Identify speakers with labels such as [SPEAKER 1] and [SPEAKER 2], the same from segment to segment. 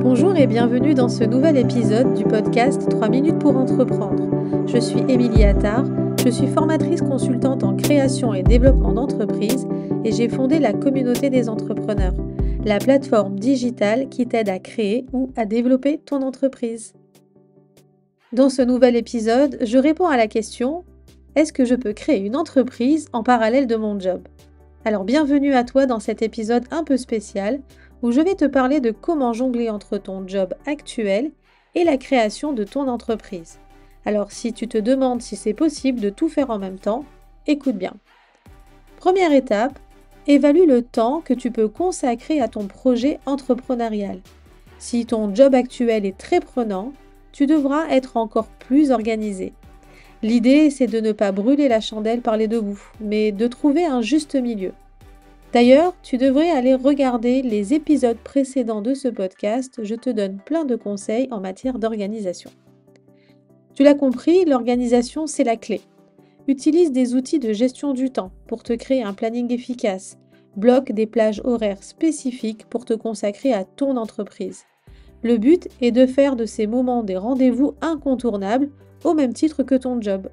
[SPEAKER 1] Bonjour et bienvenue dans ce nouvel épisode du podcast 3 minutes pour entreprendre. Je suis Émilie Attard, je suis formatrice consultante en création et développement d'entreprises et j'ai fondé la communauté des entrepreneurs, la plateforme digitale qui t'aide à créer ou à développer ton entreprise. Dans ce nouvel épisode, je réponds à la question « Est-ce que je peux créer une entreprise en parallèle de mon job ?» Alors bienvenue à toi dans cet épisode un peu spécial où je vais te parler de comment jongler entre ton job actuel et la création de ton entreprise. Alors si tu te demandes si c'est possible de tout faire en même temps, écoute bien. Première étape, évalue le temps que tu peux consacrer à ton projet entrepreneurial. Si ton job actuel est très prenant, tu devras être encore plus organisé. L'idée, c'est de ne pas brûler la chandelle par les deux bouts, mais de trouver un juste milieu. D'ailleurs, tu devrais aller regarder les épisodes précédents de ce podcast, je te donne plein de conseils en matière d'organisation. Tu l'as compris, l'organisation, c'est la clé. Utilise des outils de gestion du temps pour te créer un planning efficace. Bloque des plages horaires spécifiques pour te consacrer à ton entreprise. Le but est de faire de ces moments des rendez-vous incontournables au même titre que ton job.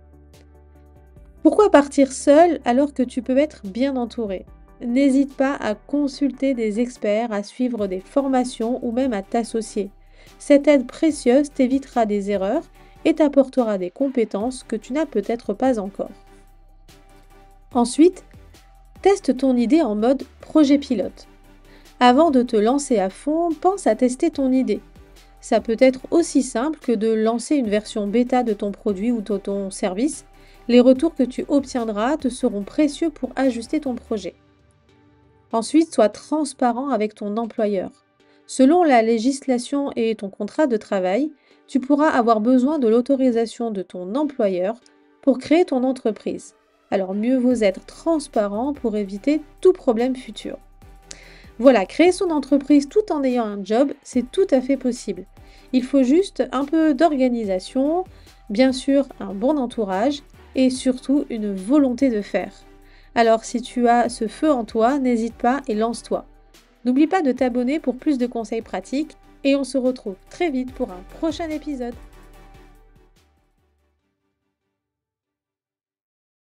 [SPEAKER 1] Pourquoi partir seul alors que tu peux être bien entouré ? N'hésite pas à consulter des experts, à suivre des formations ou même à t'associer. Cette aide précieuse t'évitera des erreurs et t'apportera des compétences que tu n'as peut-être pas encore. Ensuite, teste ton idée en mode projet pilote. Avant de te lancer à fond, pense à tester ton idée. Ça peut être aussi simple que de lancer une version bêta de ton produit ou de ton service. Les retours que tu obtiendras te seront précieux pour ajuster ton projet. Ensuite, sois transparent avec ton employeur. Selon la législation et ton contrat de travail, tu pourras avoir besoin de l'autorisation de ton employeur pour créer ton entreprise. Alors mieux vaut être transparent pour éviter tout problème futur. Voilà, créer son entreprise tout en ayant un job, c'est tout à fait possible. Il faut juste un peu d'organisation, bien sûr un bon entourage et surtout une volonté de faire. Alors si tu as ce feu en toi, n'hésite pas et lance-toi. N'oublie pas de t'abonner pour plus de conseils pratiques et on se retrouve très vite pour un prochain épisode.